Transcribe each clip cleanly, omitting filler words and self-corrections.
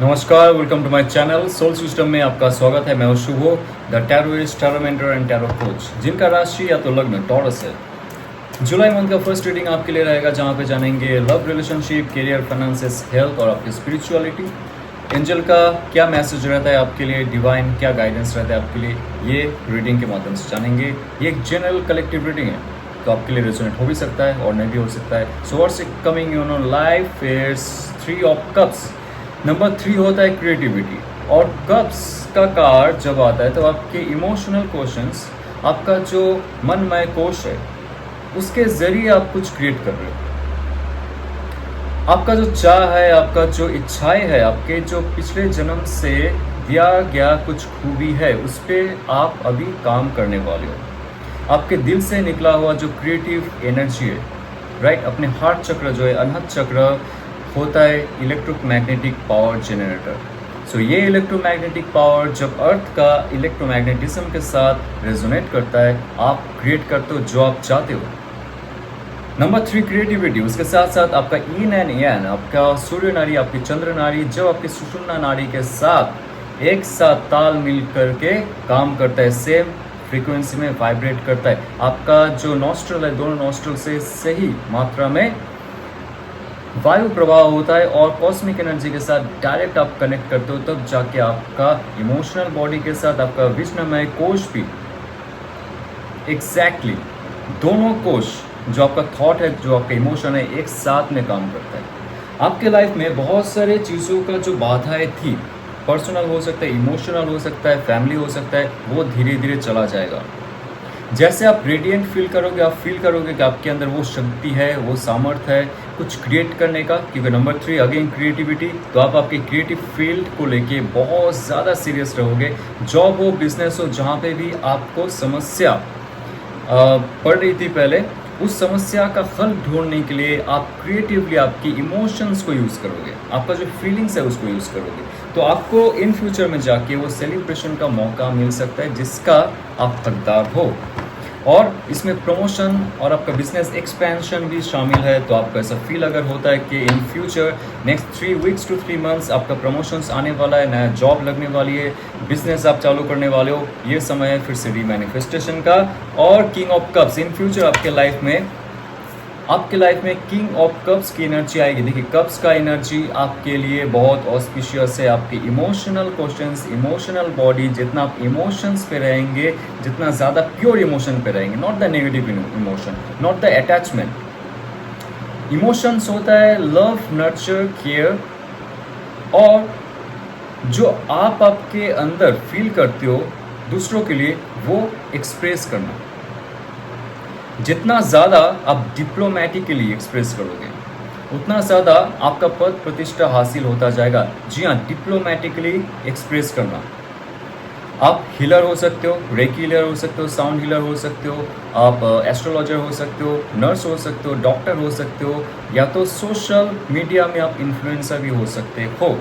नमस्कार, welcome to my channel soul system में आपका स्वागत है। मैं हूं Shubho, the tarotist, tarot mentor and tarot coach, जिनका राशि या तो लग्न टॉरस है। जुलाई मंथ का फर्स्ट रीडिंग आपके लिए रहेगा, जहां पे जानेंगे love, relationship, career, finances, health और आपकी स्पिरिचुअलिटी। एंजल का क्या मैसेज रहता है आपके लिए, डिवाइन क्या गाइडेंस रहता है आपके लिए, ये रीडिंग के माध्यम से जानेंगे। ये एक जनरल कलेक्टिव रीडिंग है, तो आपके लिए रेजोनेट हो भी सकता है और नहीं भी हो सकता है। So what's coming in on life is 3 of cups. Number 3 होता है क्रिएटिविटी, और कप्स का कार्ड जब आता है तो आपके इमोशनल क्वेश्चंस, आपका जो मनमय कोश है, उसके जरिए आप कुछ क्रिएट कर रहे हो। आपका जो चाह है, आपका जो इच्छाएं है, आपके जो पिछले जन्म से दिया गया कुछ खूबी है, उस पर आप अभी काम करने वाले हो। आपके दिल से निकला हुआ जो क्रिएटिव एनर्जी है, राइट, अपने हार्ट चक्र जो है, अनहद चक्र होता है इलेक्ट्रोमैग्नेटिक पावर जनरेटर। सो ये इलेक्ट्रोमैग्नेटिक पावर जब अर्थ का इलेक्ट्रोमैग्नेटिज्म के साथ रेजोनेट करता है, आप क्रिएट करते हो जो आप चाहते हो। नंबर 3 क्रिएटिविटी, उसके साथ साथ आपका इन एंड यान, आपका सूर्य नाड़ी, आपकी चंद्र नाड़ी जब आपकी सुषुम्ना नाड़ी के साथ एक साथ ताल मिल करके काम करता है, सेम फ्रीक्वेंसी में वाइब्रेट करता है, आपका जो नॉस्ट्रल है, दोनों नॉस्ट्रल से सही मात्रा में वायु प्रवाह होता है और कॉस्मिक एनर्जी के साथ डायरेक्ट आप कनेक्ट करते हो, तब जाके आपका इमोशनल बॉडी के साथ आपका विष्णुमय कोश भी एग्जैक्टली दोनों कोश, जो आपका थॉट है, जो आपका इमोशन है, एक साथ में काम करता है। आपके लाइफ में बहुत सारे चीज़ों का जो बाधाएं थी, पर्सनल हो सकता है, इमोशनल हो सकता है, फैमिली हो सकता है, वो धीरे धीरे चला जाएगा। जैसे आप रेडिएंट फील करोगे, आप फील करोगे कि आपके अंदर वो शक्ति है, वो सामर्थ्य है कुछ क्रिएट करने का, क्योंकि नंबर 3 अगेन क्रिएटिविटी, तो आप आपके क्रिएटिव फील्ड को लेके बहुत ज़्यादा सीरियस रहोगे। जॉब हो, बिजनेस हो, जहाँ पे भी आपको समस्या पड़ रही थी पहले, उस समस्या का हल ढूंढने के लिए आप क्रिएटिवली आपकी इमोशंस को यूज़ करोगे, आपका जो फीलिंग्स है उसको यूज़ करोगे, तो आपको इन फ्यूचर में जाके वो सेलिब्रेशन का मौका मिल सकता है जिसका आप हकदार हो। और इसमें प्रमोशन और आपका बिजनेस एक्सपेंशन भी शामिल है। तो आपको ऐसा फील अगर होता है कि in future next 3 weeks to 3 months आपका प्रमोशंस आने वाला है, नया जॉब लगने वाली है, बिजनेस आप चालू करने वाले हो, ये समय है फिर से रीमैनिफेस्टेशन का। और king of cups, in future आपके लाइफ में किंग ऑफ कप्स की एनर्जी आएगी। देखिए, कप्स का एनर्जी आपके लिए बहुत ऑस्पिशियस है। आपके इमोशनल क्वेश्चंस, इमोशनल बॉडी, जितना आप इमोशंस पे रहेंगे, जितना ज़्यादा प्योर इमोशन पे रहेंगे, not the negative emotion, not the attachment. Emotions होता है लव, नर्चर, केयर, और जो आप आपके अंदर फील करते हो दूसरों के लिए, वो एक्सप्रेस करना। जितना ज़्यादा आप डिप्लोमेटिकली एक्सप्रेस करोगे, उतना ज़्यादा आपका पद प्रतिष्ठा हासिल होता जाएगा। जी हाँ, डिप्लोमेटिकली एक्सप्रेस करना। आप हीलर हो सकते हो, रेकी हीलर हो सकते हो, साउंड हीलर हो सकते हो, आप एस्ट्रोलॉजर हो सकते हो, नर्स हो सकते हो, डॉक्टर हो सकते हो, या तो सोशल मीडिया में आप इन्फ्लुएंसर भी हो सकते हो।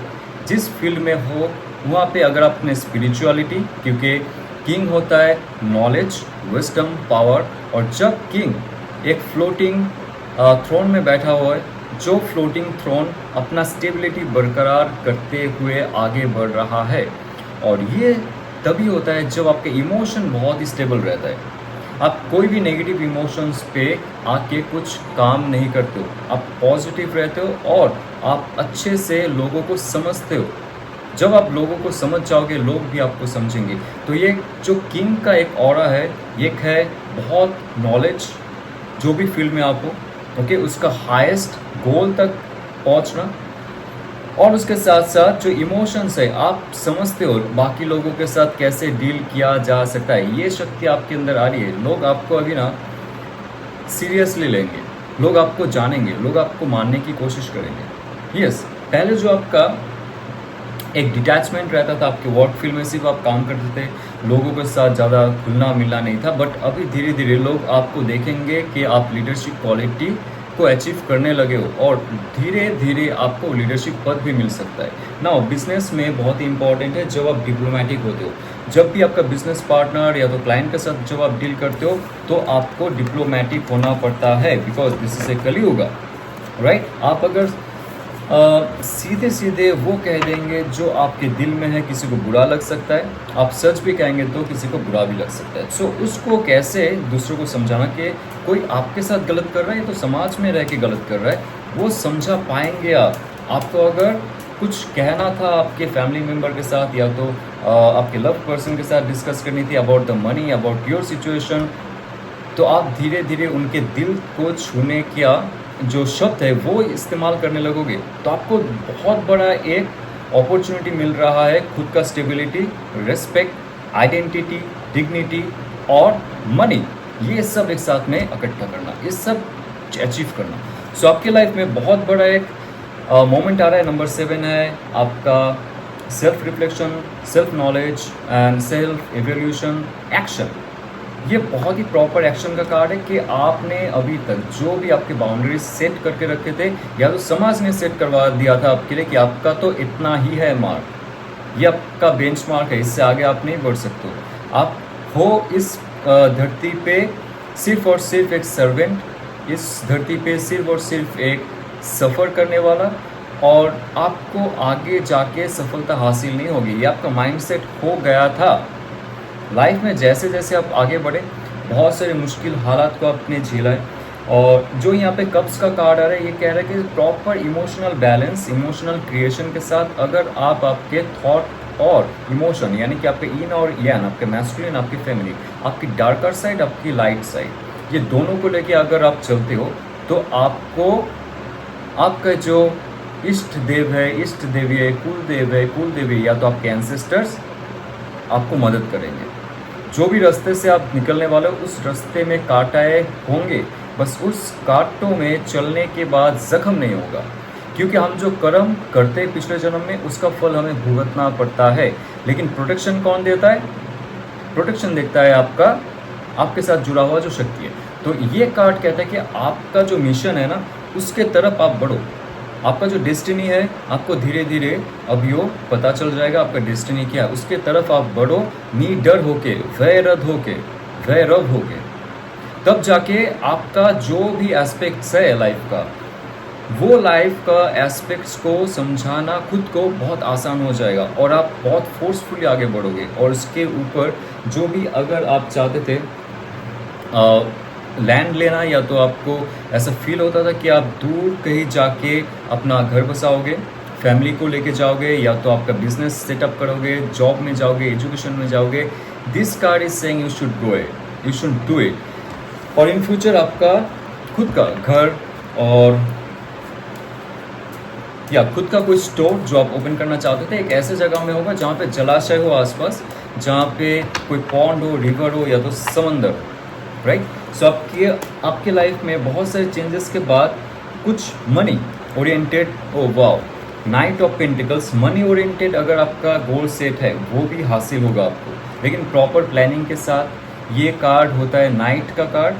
जिस फील्ड में हो वहाँ पे अगर आपने स्पिरिचुअलिटी, क्योंकि किंग होता है नॉलेज, विजडम, पावर, और जब किंग एक फ्लोटिंग थ्रोन में बैठा हुआ है, जो फ्लोटिंग थ्रोन अपना स्टेबिलिटी बरकरार करते हुए आगे बढ़ रहा है, और ये तभी होता है जब आपके इमोशन बहुत ही स्टेबल रहता है। आप कोई भी नेगेटिव इमोशंस पे आके कुछ काम नहीं करते हो, आप पॉजिटिव रहते हो और आप अच्छे से लोगों को समझते हो। जब आप लोगों को समझ जाओगे, लोग भी आपको समझेंगे। तो ये जो किंग का एक ऑरा है, एक है बहुत नॉलेज, जो भी फील्ड में आप हो, ओके, उसका हाईएस्ट गोल तक पहुंचना, और उसके साथ साथ जो इमोशंस है, आप समझते हो बाकी लोगों के साथ कैसे डील किया जा सकता है, ये शक्ति आपके अंदर आ रही है। लोग आपको अभी ना सीरियसली लेंगे, लोग आपको जानेंगे, लोग आपको मानने की कोशिश करेंगे। यस, पहले जो आपका एक डिटैचमेंट रहता था, आपके वर्क फील्ड में सिर्फ आप काम करते थे, लोगों के साथ ज़्यादा खुलना मिलना नहीं था, बट अभी धीरे धीरे लोग आपको देखेंगे कि आप लीडरशिप क्वालिटी को अचीव करने लगे हो, और धीरे धीरे आपको लीडरशिप पद भी मिल सकता है। नाउ बिजनेस में बहुत ही इंपॉर्टेंट है जब आप डिप्लोमेटिक होते हो, जब भी आपका बिजनेस पार्टनर या तो क्लाइंट के साथ जब आप डील करते हो, तो आपको डिप्लोमेटिक होना पड़ता है, because this is a Kaliyuga, right. आप अगर सीधे सीधे वो कह देंगे जो आपके दिल में है, किसी को बुरा लग सकता है। आप सच भी कहेंगे तो किसी को बुरा भी लग सकता है। सो उसको कैसे दूसरों को समझाना कि कोई आपके साथ गलत कर रहा है तो समाज में रह के गलत कर रहा है, वो समझा पाएंगे आप। आपको अगर कुछ कहना था आपके फैमिली मेम्बर के साथ या तो आपके लव पर्सन के साथ डिस्कस करनी थी about the money, about your situation, तो आप धीरे धीरे उनके दिल को छूने का जो शब्द है वो इस्तेमाल करने लगोगे, तो आपको बहुत बड़ा एक अपॉर्चुनिटी मिल रहा है खुद का स्टेबिलिटी, रिस्पेक्ट, आइडेंटिटी, डिग्निटी और मनी, ये सब एक साथ में इकट्ठा करना, ये सब अचीव करना। सो आपकी लाइफ में बहुत बड़ा एक मोमेंट आ रहा है। नंबर 7 है आपका self reflection, self knowledge and self evolution action. ये बहुत ही प्रॉपर एक्शन का कार्ड है कि आपने अभी तक जो भी आपके बाउंड्रीज सेट करके रखे थे या तो समाज ने सेट करवा दिया था आपके लिए कि आपका तो इतना ही है मार्क, ये आपका बेंचमार्क है, इससे आगे आप नहीं बढ़ सकते हो। आप हो इस धरती पे सिर्फ और सिर्फ एक सर्वेंट, इस धरती पे सिर्फ और सिर्फ एक सफ़र करने वाला, और आपको आगे जाके सफलता हासिल नहीं होगी, ये आपका माइंडसेट हो गया था। लाइफ में जैसे जैसे आप आगे बढ़े बहुत सारे मुश्किल हालात को आपने झेला है, और जो यहाँ पे कप्स का कार्ड आ रहा है ये कह रहा है कि proper emotional balance, emotional creation के साथ अगर आप आपके थॉट और इमोशन यानी कि आपके इन और यान, आपके मैस्कुलिन, आपकी फेमिनिन, आपकी डार्कर साइड, आपकी लाइट साइड, ये दोनों को लेके अगर आप चलते हो तो आपको आपका जो इष्ट देव है, इष्ट देवी है, कुल देव है, कुल देवी, या तो आपके एंसेस्टर्स आपको मदद करेंगे। जो भी रास्ते से आप निकलने वाले हो उस रास्ते में कांटे होंगे, बस उस कांटों में चलने के बाद जख्म नहीं होगा, क्योंकि हम जो कर्म करते हैं पिछले जन्म में उसका फल हमें भुगतना पड़ता है। लेकिन प्रोटेक्शन कौन देता है? प्रोटेक्शन देता है आपका, आपके साथ जुड़ा हुआ जो शक्ति है। तो ये कार्ड कहता है कि आपका जो मिशन है ना उसके तरफ आप बढ़ो, आपका जो डेस्टिनी है आपको धीरे धीरे अभी वो पता चल जाएगा आपका डेस्टिनी क्या है, उसके तरफ आप बढ़ो, निडर होके, वैरध होके, वैरव होके, तब जाके आपका जो भी एस्पेक्ट्स है लाइफ का, वो लाइफ का एस्पेक्ट्स को समझाना खुद को बहुत आसान हो जाएगा और आप बहुत फोर्सफुली आगे बढ़ोगे। और इसके ऊपर जो भी अगर आप चाहते थे लैंड लेना, या तो आपको ऐसा फील होता था कि आप दूर कहीं जाके अपना घर बसाओगे, फैमिली को लेके जाओगे, या तो आपका बिजनेस सेटअप करोगे, जॉब में जाओगे, एजुकेशन में जाओगे, this card is saying you should go it, you should do it. और इन फ्यूचर आपका खुद का घर और या खुद का कोई स्टोर जो आप ओपन करना चाहते थे एक ऐसे जगह में होगा जहाँ पे जलाशय हो आसपास, जहाँ पे कोई पॉन्ड हो, रिवर हो, या तो समंदर, राइट। सो आपके लाइफ में बहुत सारे चेंजेस के बाद कुछ money oriented, oh wow, night of pentacles, money oriented अगर आपका गोल सेट है वो भी हासिल होगा आपको, लेकिन प्रॉपर प्लानिंग के साथ। ये कार्ड होता है नाइट का कार्ड,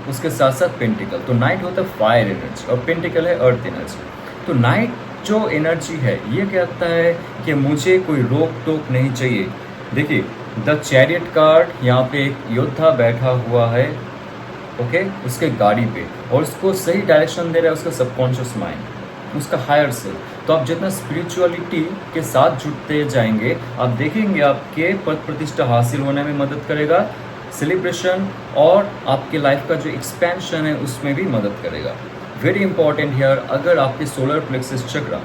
उसके साथ साथ पेंटिकल। तो नाइट होता है फायर एनर्जी और पेंटिकल है अर्थ एनर्जी। तो नाइट जो एनर्जी है ये कहता है कि मुझे कोई रोक टोक नहीं चाहिए। देखिए द चैरियट कार्ड, यहाँ पे एक योद्धा बैठा हुआ है, ओके, उसके गाड़ी पे, और उसको सही डायरेक्शन दे रहा है उसका सबकॉन्शियस माइंड, उसका हायर सेल्फ। तो आप जितना स्पिरिचुअलिटी के साथ जुड़ते जाएंगे आप देखेंगे आपके पद प्रतिष्ठा हासिल होने में मदद करेगा, सेलिब्रेशन और आपके लाइफ का जो एक्सपेंशन है उसमें भी मदद करेगा। वेरी इंपॉर्टेंट हियर, अगर आपके सोलर प्लेक्सस चक्र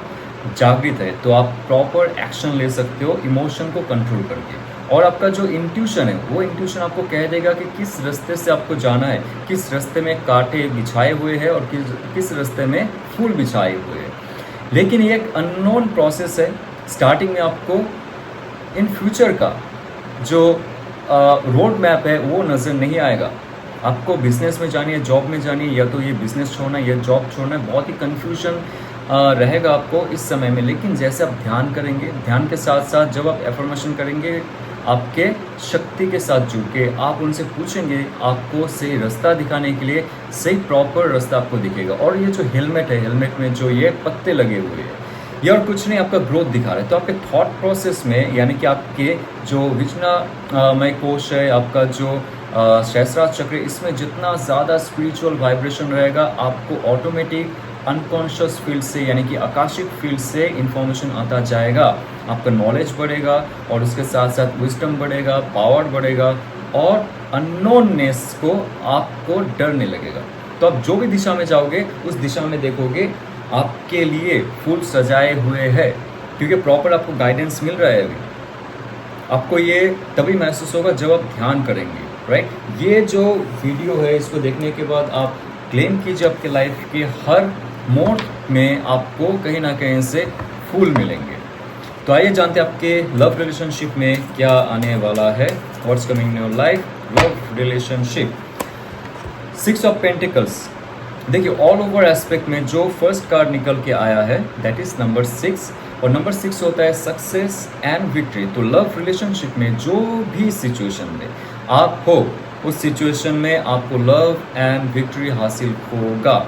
जागृत है तो आप प्रॉपर एक्शन ले सकते हो इमोशन को कंट्रोल करके, और आपका जो इंट्यूशन है वो इंट्यूशन आपको कह देगा कि किस रास्ते से आपको जाना है, किस रास्ते में कांटे बिछाए हुए हैं और किस रास्ते में फूल बिछाए हुए हैं। लेकिन ये एक अननोन प्रोसेस है, स्टार्टिंग में आपको इन फ्यूचर का जो रोड मैप है वो नज़र नहीं आएगा। आपको बिजनेस में जानी है, जॉब में जानी है, या तो ये बिजनेस छोड़ना है या जॉब छोड़ना है, बहुत ही कन्फ्यूजन रहेगा आपको इस समय में। लेकिन जैसे आप ध्यान करेंगे, ध्यान के साथ साथ जब आप एफर्मेशन करेंगे, आपके शक्ति के साथ जुड़ के आप उनसे पूछेंगे, आपको सही रास्ता दिखाने के लिए सही प्रॉपर रास्ता आपको दिखेगा। और ये जो हेलमेट है, हेलमेट में जो ये पत्ते लगे हुए हैं, ये और कुछ नहीं आपका ग्रोथ दिखा रहा है। तो आपके थॉट प्रोसेस में, यानी कि आपके जो विचनामय कोश है, आपका जो सहस्रार चक्र, इसमें जितना ज़्यादा स्पिरिचुअल वाइब्रेशन रहेगा आपको ऑटोमेटिक अनकॉन्शियस फील्ड से यानी कि आकाशिक फील्ड से इंफॉर्मेशन आता जाएगा, आपका नॉलेज बढ़ेगा और उसके साथ साथ विजडम बढ़ेगा, पावर बढ़ेगा और अननोननेस को आपको डर नहीं लगेगा। तो आप जो भी दिशा में जाओगे उस दिशा में देखोगे आपके लिए फूल सजाए हुए हैं, क्योंकि प्रॉपर आपको गाइडेंस मिल रहा है। अभी आपको ये तभी महसूस होगा जब आप ध्यान करेंगे, राइट। ये जो वीडियो है इसको देखने के बाद आप क्लेम कीजिए आपके लाइफ के हर मोड में आपको कहीं ना कहीं से फूल मिलेंगे। तो आइए जानते हैं आपके लव रिलेशनशिप में क्या आने वाला है। What's coming in your life, love relationship. 6 of pentacles. देखिए ऑल ओवर एस्पेक्ट में जो फर्स्ट कार्ड निकल के आया है दैट इज नंबर 6 और नंबर 6 होता है सक्सेस एंड विक्ट्री। तो लव रिलेशनशिप में जो भी सिचुएशन में आप हो उस सिचुएशन में आपको लव एंड विक्ट्री हासिल होगा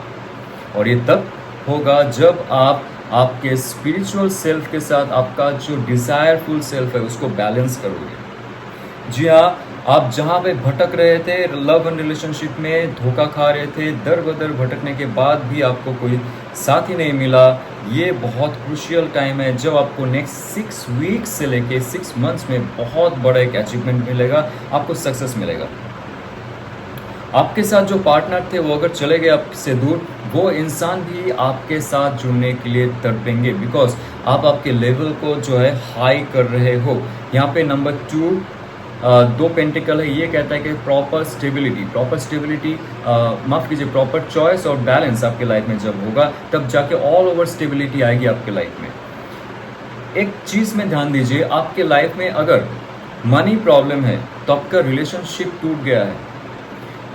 और ये तब होगा जब आप आपके स्पिरिचुअल सेल्फ के साथ आपका जो डिजायरफुल सेल्फ है उसको बैलेंस करोगे। जी हाँ, आप जहाँ पे भटक रहे थे लव एंड रिलेशनशिप में, धोखा खा रहे थे, दर बदर भटकने के बाद भी आपको कोई साथी नहीं मिला, ये बहुत क्रूशियल टाइम है जब आपको नेक्स्ट 6 वीक्स से लेके 6 मंथ्स में बहुत बड़ा एक अचीवमेंट मिलेगा, आपको सक्सेस मिलेगा। आपके साथ जो पार्टनर थे वो अगर चले गए आपसे दूर, वो इंसान भी आपके साथ जुड़ने के लिए तड़पेंगे बिकॉज आप आपके लेवल को जो है हाई कर रहे हो। यहाँ पे नंबर 2 2 पेंटिकल है, ये कहता है कि प्रॉपर स्टेबिलिटी माफ़ कीजिए प्रॉपर चॉइस और बैलेंस आपके लाइफ में जब होगा तब जाके ऑल ओवर स्टेबिलिटी आएगी आपके लाइफ में। एक चीज़ में ध्यान दीजिए, आपके लाइफ में अगर मनी प्रॉब्लम है तो आपका रिलेशनशिप टूट गया है।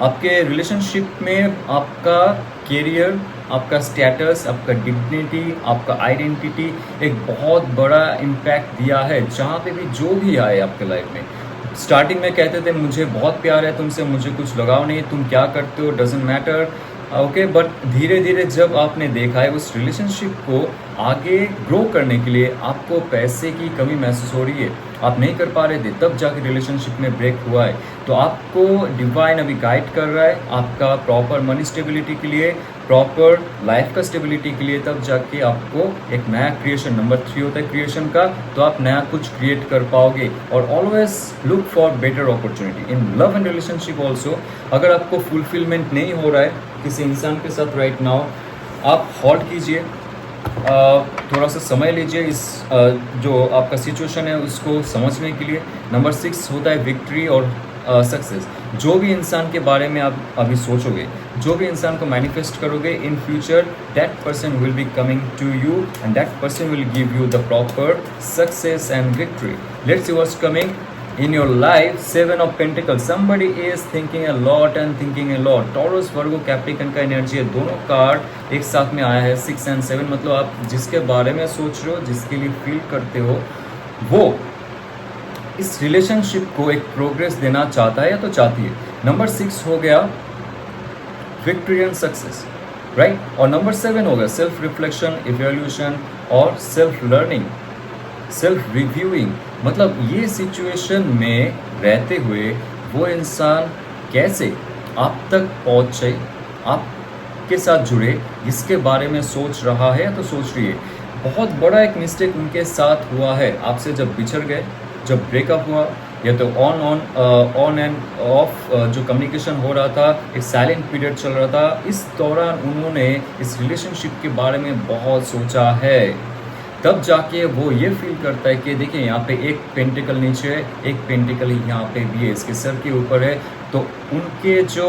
आपके रिलेशनशिप में आपका कैरियर, आपका स्टेटस, आपका डिग्निटी, आपका आइडेंटिटी एक बहुत बड़ा इम्पैक्ट दिया है। जहाँ पे भी जो भी आए आपके लाइफ में, स्टार्टिंग में कहते थे मुझे बहुत प्यार है तुमसे, मुझे कुछ लगाव नहीं, तुम क्या करते हो डजेंट मैटर, ओके, बट धीरे धीरे जब आपने देखा है उस रिलेशनशिप को आगे ग्रो करने के लिए आपको पैसे की कमी महसूस हो रही है, आप नहीं कर पा रहे थे, तब जाके रिलेशनशिप में ब्रेक हुआ है। तो आपको डिवाइन अभी गाइड कर रहा है आपका प्रॉपर मनी स्टेबिलिटी के लिए, प्रॉपर लाइफ का स्टेबिलिटी के लिए, तब जाके आपको एक नया क्रिएशन, नंबर 3 होता है क्रिएशन का, तो आप नया कुछ क्रिएट कर पाओगे। और always look for better opportunity in love and relationship also. अगर आपको फुलफिलमेंट नहीं हो रहा है किसी इंसान के साथ राइट नाउ, आप हॉल्ट कीजिए, थोड़ा सा समय लीजिए इस जो आपका सिचुएशन है उसको समझने के लिए। नंबर 6 होता है विक्ट्री और सक्सेस। जो भी इंसान के बारे में आप अभी सोचोगे, जो भी इंसान को मैनिफेस्ट करोगे in future, that person will be coming to you and that person will give you the proper success and victory. Let's see what's coming in your life। 7 of Pentacles, somebody is thinking a lot and thinking a lot। Taurus, Virgo, Capricorn का energy है, दोनों card एक साथ में आया है 6 and 7, मतलब आप जिसके बारे में सोच रहे हो, जिसके लिए फील करते हो, वो इस रिलेशनशिप को एक प्रोग्रेस देना चाहता है या तो चाहती है। नंबर 6 हो गया विक्ट्री एंड सक्सेस, राइट। और नंबर 7 हो गया सेल्फ रिफ्लेक्शन, इवैल्यूएशन और सेल्फ लर्निंग, सेल्फ रिव्यूइंग। मतलब ये सिचुएशन में रहते हुए वो इंसान कैसे आप तक पहुँचे, आपके साथ जुड़े, इसके बारे में सोच रहा है तो सोच रही है। बहुत बड़ा एक मिस्टेक उनके साथ हुआ है, आपसे जब बिछड़ गए, जब ब्रेकअप हुआ, या तो ऑन एंड ऑफ जो कम्युनिकेशन हो रहा था, एक साइलेंट पीरियड चल रहा था, इस दौरान उन्होंने इस रिलेशनशिप के बारे में बहुत सोचा है। तब जाके वो ये फील करता है कि देखिए यहाँ पे एक पेंटिकल नीचे है, एक पेंटिकल यहाँ पे भी है, इसके सर के ऊपर है। तो उनके जो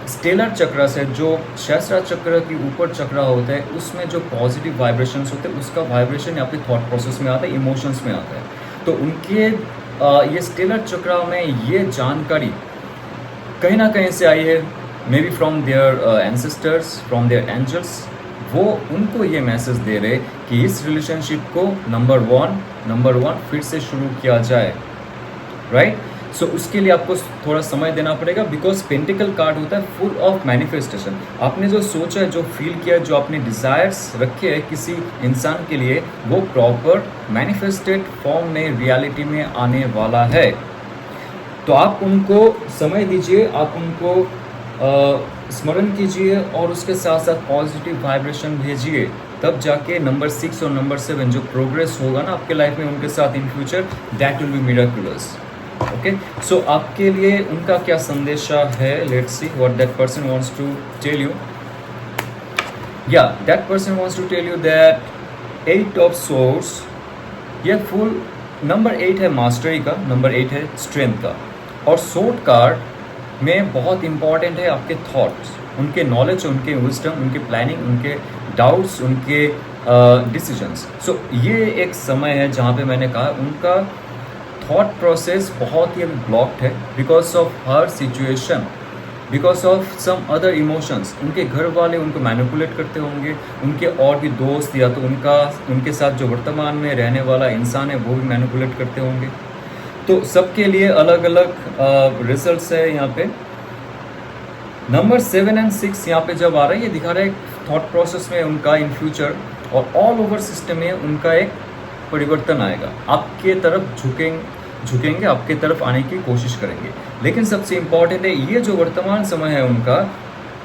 स्टेलर चक्र से, जो सहस्त्र चक्र के ऊपर चक्र होता है, उसमें जो पॉजिटिव वाइब्रेशंस होते हैं उसका वाइब्रेशन यहाँ पे थॉट प्रोसेस में आता है, इमोशंस में आता है। तो उनके ये स्टेलर चक्र में ये जानकारी कहीं ना कहीं से आई है, maybe from their ancestors, from their angels. वो उनको ये मैसेज दे रहे कि इस रिलेशनशिप को नंबर वन फिर से शुरू किया जाए, राइट। सो उसके लिए आपको थोड़ा समय देना पड़ेगा, बिकॉज पेंटिकल कार्ड होता है फुल ऑफ मैनिफेस्टेशन। आपने जो सोचा है, जो फील किया, जो आपने डिज़ायर्स रखे हैं किसी इंसान के लिए, वो प्रॉपर मैनिफेस्टेड फॉर्म में रियलिटी में आने वाला है। तो आप उनको समय दीजिए, आप उनको स्मरण कीजिए और उसके साथ साथ पॉजिटिव वाइब्रेशन भेजिए, तब जाके नंबर 6 और नंबर 7 जो प्रोग्रेस होगा ना आपके लाइफ में उनके साथ in future, that will be miraculous. Okay, so आपके लिए उनका क्या संदेशा है, let's see what that person wants to tell you. या that person wants to tell you that 8 of source, ये फुल नंबर 8 है मास्टरी का, नंबर 8 है स्ट्रेंथ का, और सोर्ड कार्ड में बहुत इंपॉर्टेंट है आपके थॉट्स, उनके नॉलेज, उनके विजडम, उनके प्लानिंग, उनके डाउट्स, उनके डिसीजंस। सो ये एक समय है जहाँ पे मैंने कहा उनका थॉट प्रोसेस बहुत ही अभी ब्लॉक्ड है because of her situation, because of some other emotions. उनके घर वाले उनको मैनिपुलेट करते होंगे, उनके और भी दोस्त या तो उनके साथ जो वर्तमान में रहने वाला इंसान है वो भी मैनिपुलेट करते होंगे। तो सबके लिए अलग अलग रिजल्ट्स है यहाँ पे। नंबर 7 और 6 यहाँ पे जब आ रहा है, ये दिखा रहा है थॉट प्रोसेस में उनका इन फ्यूचर और ऑल ओवर सिस्टम में उनका एक परिवर्तन आएगा, आपके तरफ झुकेंगे, आपके तरफ आने की कोशिश करेंगे। लेकिन सबसे इम्पॉर्टेंट है ये जो वर्तमान समय है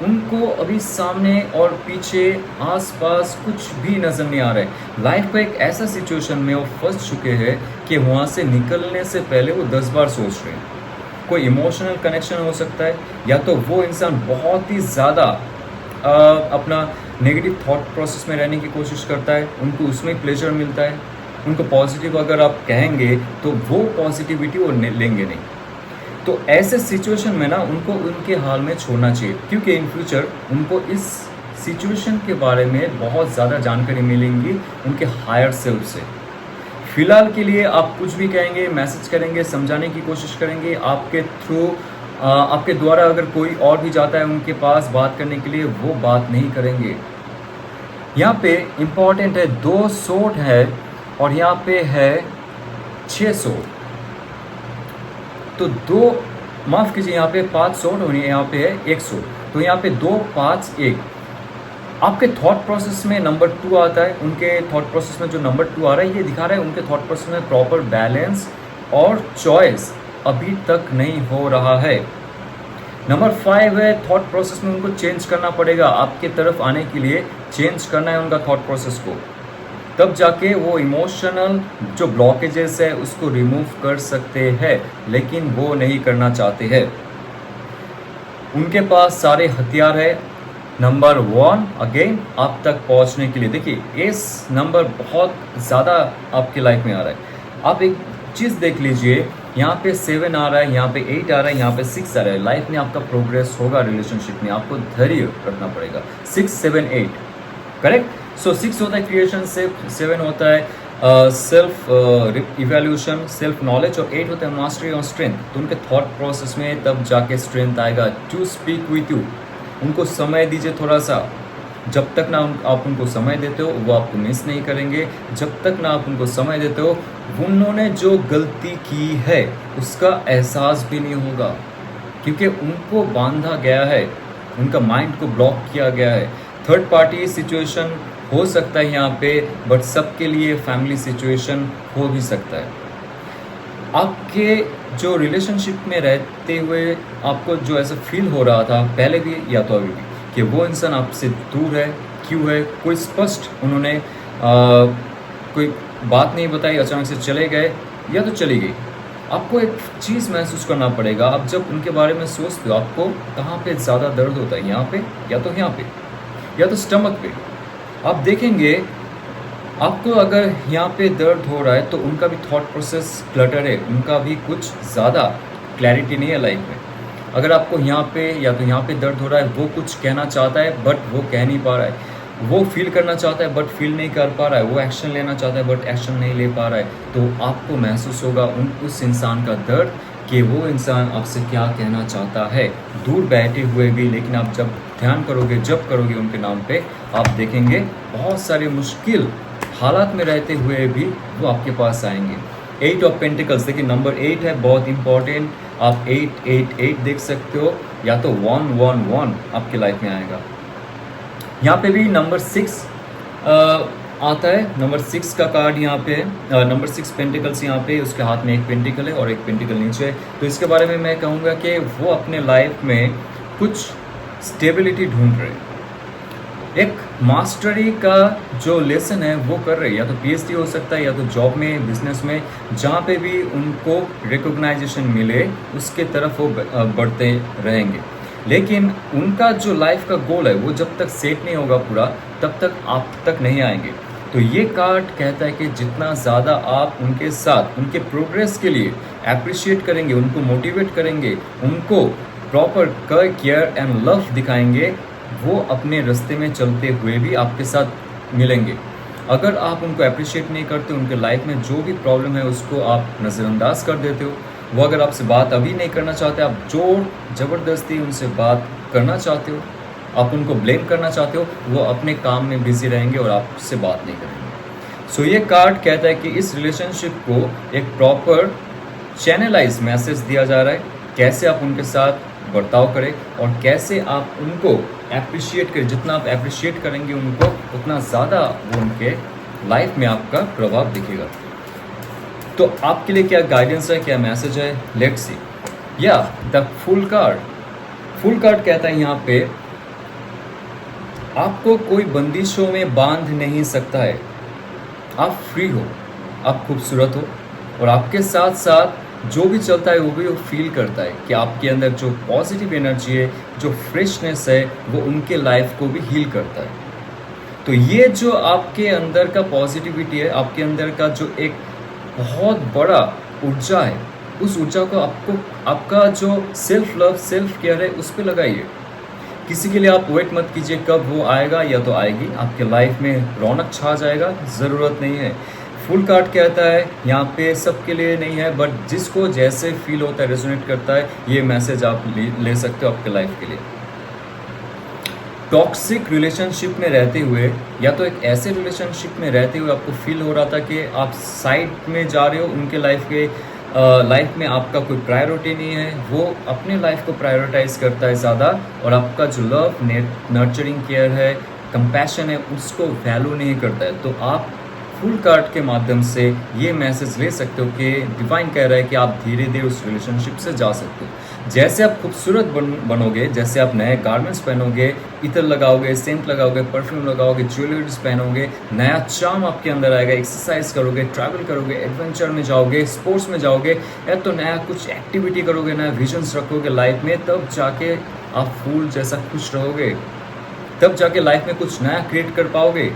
उनको अभी सामने और पीछे आसपास कुछ भी नज़र नहीं आ रहा है। लाइफ का एक ऐसा सिचुएशन में वो फंस चुके हैं कि वहाँ से निकलने से पहले वो 10 बार सोच रहे हैं। कोई इमोशनल कनेक्शन हो सकता है, या तो वो इंसान बहुत ही ज़्यादा अपना नेगेटिव थॉट प्रोसेस में रहने की कोशिश करता है, उनको उसमें प्लेजर मिलता है। उनको पॉजिटिव अगर आप कहेंगे तो वो पॉजिटिविटी वो लेंगे नहीं। तो ऐसे सिचुएशन में ना उनको उनके हाल में छोड़ना चाहिए, क्योंकि इन फ्यूचर उनको इस सिचुएशन के बारे में बहुत ज़्यादा जानकारी मिलेंगी उनके हायर सेल्फ से। फिलहाल के लिए आप कुछ भी कहेंगे, मैसेज करेंगे, समझाने की कोशिश करेंगे, आपके थ्रू आपके द्वारा अगर कोई और भी जाता है उनके पास बात करने के लिए, वो बात नहीं करेंगे। यहाँ पे इम्पॉर्टेंट है 2 सोट है और यहाँ पे है 6 सोट। तो 2 माफ़ कीजिए, यहाँ पे 5 सोट और यहाँ पे है 1 सोट। तो यहाँ पे 2, 5, 1 आपके थॉट प्रोसेस में नंबर 2 आता है। उनके थॉट प्रोसेस में जो नंबर 2 आ रहा है ये दिखा रहा है उनके थॉट प्रोसेस में प्रॉपर बैलेंस और चॉइस अभी तक नहीं हो रहा है। नंबर 5 है थॉट प्रोसेस में उनको चेंज करना पड़ेगा, आपके तरफ आने के लिए चेंज करना है उनका थॉट प्रोसेस को, तब जाके वो इमोशनल जो ब्लॉकेजेस है उसको रिमूव कर सकते हैं, लेकिन वो नहीं करना चाहते हैं। उनके पास सारे हथियार है। नंबर 1 अगेन आप तक पहुंचने के लिए, देखिए इस नंबर बहुत ज़्यादा आपकी लाइफ में आ रहा है। आप एक चीज़ देख लीजिए, यहाँ पे 7 आ रहा है, यहाँ पे 8 आ रहा है, यहाँ पे 6 आ रहा है। लाइफ में आपका प्रोग्रेस होगा, रिलेशनशिप में आपको धैर्य रखना पड़ेगा। 6, 7, 8 करेक्ट। सो 6 होता है क्रिएशन, 7 होता है सेल्फ इवैल्यूएशन, सेल्फ नॉलेज, और 8 होता है मास्टरी और स्ट्रेंथ। तो उनके थॉट प्रोसेस में तब जाके स्ट्रेंथ आएगा टू स्पीक विथ यू। उनको समय दीजिए थोड़ा सा, जब तक ना आप उनको समय देते हो वो आपको मिस नहीं करेंगे। जब तक ना आप उनको समय देते हो उन्होंने जो गलती की है उसका एहसास भी नहीं होगा, क्योंकि उनको बांधा गया है, उनका माइंड को ब्लॉक किया गया है। थर्ड पार्टी सिचुएशन हो सकता है यहाँ पे, बट सबके लिए फैमिली सिचुएशन हो भी सकता है। आपके जो रिलेशनशिप में रहते हुए आपको जो ऐसा फील हो रहा था पहले भी या तो अभी भी, कि वो इंसान आपसे दूर है, क्यों है, कोई स्पष्ट उन्होंने कोई बात नहीं बताई, अचानक से चले गए या तो चली गई। आपको एक चीज़ महसूस करना पड़ेगा, आप जब उनके बारे में सोचते हो आपको कहाँ पे ज़्यादा दर्द होता है, यहाँ पे या तो यहाँ पे या तो स्टमक पे। आप देखेंगे आपको अगर यहाँ पे दर्द हो रहा है तो उनका भी थॉट प्रोसेस क्लटर है, उनका भी कुछ ज़्यादा क्लैरिटी नहीं है लाइफ में। अगर आपको यहाँ पे या तो यहाँ पे दर्द हो रहा है, वो कुछ कहना चाहता है बट वो कह नहीं पा रहा है, वो फील करना चाहता है बट फील नहीं कर पा रहा है, वो एक्शन लेना चाहता है बट एक्शन नहीं ले पा रहा है, तो आपको महसूस होगा उस इंसान का दर्द कि वो इंसान आपसे क्या कहना चाहता है, दूर बैठे हुए भी। लेकिन आप जब ध्यान करोगे, जब करोगे उनके नाम पे, आप देखेंगे बहुत सारे मुश्किल हालात में रहते हुए भी वो आपके पास आएंगे। 8 ऑफ पेंटिकल्स, देखिए नंबर 8 है, बहुत इंपॉर्टेंट। आप 8, 8, 8 देख सकते हो, या तो 1, 1, 1 आपके लाइफ में आएगा। यहाँ पे भी नंबर 6 आता है, नंबर 6 का कार्ड यहाँ पे है। नंबर 6 पेंटिकल्स यहाँ पे, उसके हाथ में एक पेंटिकल है और एक पेंटिकल नीचे है। तो इसके बारे में मैं कहूँगा कि वो अपने लाइफ में कुछ स्टेबिलिटी ढूंढ रहे हैं, एक मास्टरी का जो लेसन है वो कर रहे हैं, या तो पीएचडी हो सकता है या तो जॉब में, बिजनेस में, जहाँ पे भी उनको रिकॉग्नाइजेशन मिले उसके तरफ वो बढ़ते रहेंगे। लेकिन उनका जो लाइफ का गोल है वो जब तक सेट नहीं होगा पूरा, तब तक आप तक नहीं आएंगे। तो ये कार्ड कहता है कि जितना ज़्यादा आप उनके साथ उनके प्रोग्रेस के लिए अप्रिशिएट करेंगे, उनको मोटिवेट करेंगे, उनको प्रॉपर केयर एंड लव दिखाएंगे, वो अपने रास्ते में चलते हुए भी आपके साथ मिलेंगे। अगर आप उनको अप्रिशिएट नहीं करते, उनके लाइफ में जो भी प्रॉब्लम है उसको आप नज़रअंदाज कर देते हो, वो अगर आपसे बात अभी नहीं करना चाहते, आप जोर ज़बरदस्ती उनसे बात करना चाहते हो, आप उनको ब्लेम करना चाहते हो, वो अपने काम में बिजी रहेंगे और आपसे बात नहीं करेंगे। सो ये कार्ड कहता है कि इस रिलेशनशिप को एक प्रॉपर चैनलाइज मैसेज दिया जा रहा है, कैसे आप उनके साथ बर्ताव करें और कैसे आप उनको एप्रिशिएट करें। जितना आप एप्रिशिएट करेंगे उनको, उतना ज़्यादा वो उनके लाइफ में आपका प्रभाव दिखेगा। तो आपके लिए क्या गाइडेंस है, क्या मैसेज है, लेट्स सी। या द फुल कार्ड कहता है यहाँ पे आपको कोई बंदिशों में बांध नहीं सकता है, आप फ्री हो, आप खूबसूरत हो, और आपके साथ साथ जो भी चलता है वो भी वो फील करता है कि आपके अंदर जो पॉजिटिव एनर्जी है, जो फ्रेशनेस है, वो उनके लाइफ को भी हील करता है। तो ये जो आपके अंदर का पॉजिटिविटी है, आपके अंदर का जो एक बहुत बड़ा ऊर्जा है, उस ऊर्जा को आपका जो सेल्फ लव, सेल्फ केयर है, उस पर लगाइए। किसी के लिए आप वेट मत कीजिए कब वो आएगा या तो आएगी, आपके लाइफ में रौनक छा जाएगा, ज़रूरत नहीं है। फुल कार्ड कहता है यहाँ पे सबके लिए नहीं है, बट जिसको जैसे फील होता है, रेजोनेट करता है, ये मैसेज आप ले सकते हो आपके लाइफ के लिए। टॉक्सिक रिलेशनशिप में रहते हुए, या तो एक ऐसे रिलेशनशिप में रहते हुए आपको फील हो रहा था कि आप साइड में जा रहे हो, उनके लाइफ में आपका कोई प्रायोरिटी नहीं है, वो अपने लाइफ को प्रायोरिटाइज करता है ज़्यादा, और आपका जो लव, नर्चरिंग केयर है, कंपैशन है, उसको वैल्यू नहीं करता है। तो आप फुल कार्ड के माध्यम से ये मैसेज ले सकते हो कि डिवाइन कह रहा है कि आप धीरे धीरे उस रिलेशनशिप से जा सकते हो। जैसे आप खूबसूरत बनोगे, जैसे आप नए गारमेंट्स पहनोगे, इत्र लगाओगे, सेंट लगाओगे, परफ्यूम लगाओगे, ज्वेलरीज पहनोगे, नया चार्म आपके अंदर आएगा, एक्सरसाइज करोगे, ट्रैवल करोगे, एडवेंचर में जाओगे, स्पोर्ट्स में जाओगे, या तो नया कुछ एक्टिविटी करोगे, नया विजन्स रखोगे लाइफ में, तब जाके आप फूल जैसा खुश रहोगे, तब जाके लाइफ में कुछ नया क्रिएट कर पाओगे।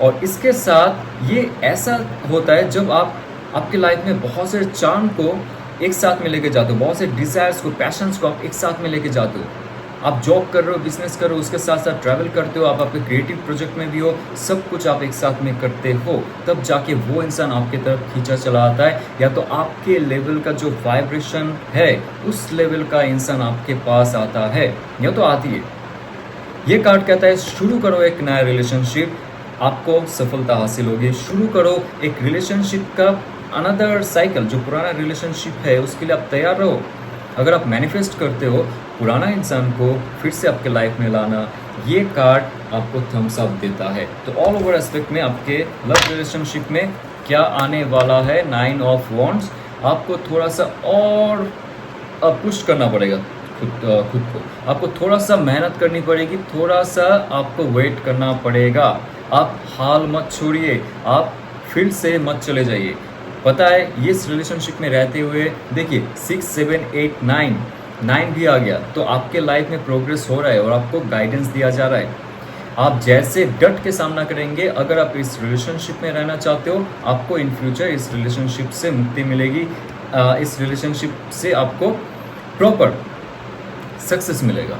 और इसके साथ ये ऐसा होता है जब आप आपके लाइफ में बहुत से चार्म को एक साथ में लेके जाते हो, बहुत से डिज़ायर्स को, पैशंस को आप एक साथ में लेके जाते हो। आप जॉब कर रहे हो, बिजनेस कर रहे हो, उसके साथ साथ ट्रैवल करते हो, आप आपके क्रिएटिव प्रोजेक्ट में भी हो, सब कुछ आप एक साथ में करते हो, तब जाके वो इंसान आपके तरफ खींचा चला आता है, या तो आपके लेवल का जो वाइब्रेशन है उस लेवल का इंसान आपके पास आता है, या तो आती है। ये कार्ड कहता है शुरू करो एक नया रिलेशनशिप, आपको सफलता हासिल होगी। शुरू करो एक रिलेशनशिप का अनदर साइकिल, जो पुराना रिलेशनशिप है उसके लिए आप तैयार रहो। अगर आप मैनिफेस्ट करते हो पुराना इंसान को फिर से आपके लाइफ में लाना, ये कार्ड आपको थम्स अप देता है। तो ऑल ओवर एस्पेक्ट में आपके लव रिलेशनशिप में क्या आने वाला है, 9 ऑफ वॉन्ड्स। आपको थोड़ा सा और पुश करना पड़ेगा खुद को, आपको थोड़ा सा मेहनत करनी पड़ेगी, थोड़ा सा आपको वेट करना पड़ेगा। आप हाल मत छोड़िए, आप फिर से मत चले जाइए। पता है ये इस रिलेशनशिप में रहते हुए देखिए 6, 7, 8, 9 भी आ गया, तो आपके लाइफ में प्रोग्रेस हो रहा है और आपको गाइडेंस दिया जा रहा है। आप जैसे डट के सामना करेंगे, अगर आप इस रिलेशनशिप में रहना चाहते हो, आपको इन फ्यूचर इस रिलेशनशिप से मुक्ति मिलेगी। इस रिलेशनशिप से आपको प्रॉपर सक्सेस मिलेगा।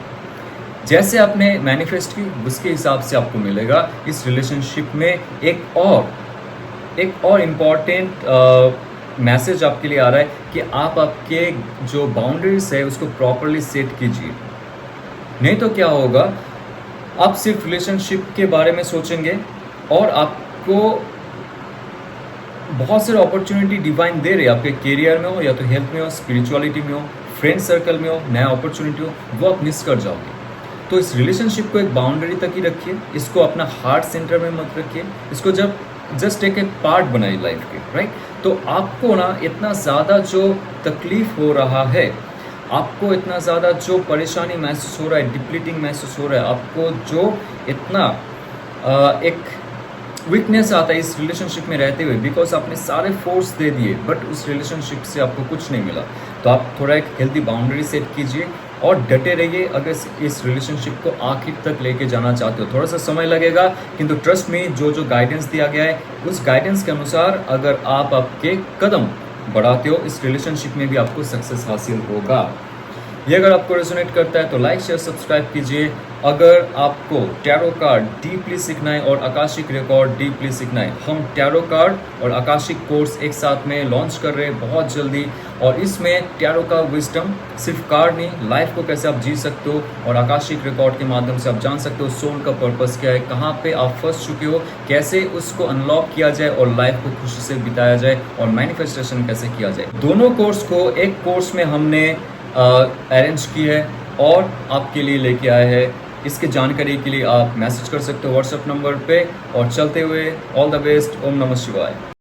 जैसे आपने मैनिफेस्ट की उसके हिसाब से आपको मिलेगा। इस रिलेशनशिप में एक और इम्पॉर्टेंट मैसेज आपके लिए आ रहा है कि आप आपके जो बाउंड्रीज है उसको प्रॉपरली सेट कीजिए। नहीं तो क्या होगा, आप सिर्फ रिलेशनशिप के बारे में सोचेंगे और आपको बहुत सारे अपॉर्चुनिटी डिवाइन दे रहे हैं, आपके करियर में हो या तो हेल्थ में हो, स्पिरिचुअलिटी में हो, फ्रेंड सर्कल में हो, नया अपॉर्चुनिटी हो, वो आप मिस कर जाओगे। तो इस रिलेशनशिप को एक बाउंड्री तक ही रखिए, इसको अपना हार्ट सेंटर में मत रखिए, इसको जब जस्ट एक पार्ट बनाइए लाइफ के, राइट। तो आपको ना इतना ज़्यादा जो तकलीफ हो रहा है आपको इतना ज़्यादा जो परेशानी महसूस हो रहा है, डिप्लीटिंग महसूस हो रहा है, आपको जो इतना एक वीकनेस आता है इस रिलेशनशिप में रहते हुए, बिकॉज आपने सारे फोर्स दे दिए बट उस रिलेशनशिप से आपको कुछ नहीं मिला, तो आप थोड़ा एक हेल्दी बाउंड्री सेट कीजिए और डटे रहिए अगर इस रिलेशनशिप को आखिर तक लेके जाना चाहते हो। थोड़ा सा समय लगेगा, किंतु ट्रस्ट में जो गाइडेंस दिया गया है उस गाइडेंस के अनुसार अगर आप आपके कदम बढ़ाते हो, इस रिलेशनशिप में भी आपको सक्सेस हासिल होगा। ये अगर आपको रेजोनेट करता है तो लाइक शेयर सब्सक्राइब कीजिए। अगर आपको टैरो कार्ड डीपली सीखना है और आकाशिक रिकॉर्ड डीपली सीखना है, हम टैरो कार्ड और आकाशिक कोर्स एक साथ में लॉन्च कर रहे हैं बहुत जल्दी, और इसमें टैरो का विजडम सिर्फ कार्ड नहीं, लाइफ को कैसे आप जी सकते हो, और आकाशिक रिकॉर्ड के माध्यम से आप जान सकते हो सोल का पर्पस क्या है, कहाँ पे आप फंस चुके हो, कैसे उसको अनलॉक किया जाए और लाइफ को खुशी से बिताया जाए और मैनिफेस्टेशन कैसे किया जाए। दोनों कोर्स को एक कोर्स में हमने अरेंज की है और आपके लिए लेके आए हैं। इसकी जानकारी के लिए आप मैसेज कर सकते हो व्हाट्सएप नंबर पे। और चलते हुए ऑल द बेस्ट, ओम नमः शिवाय।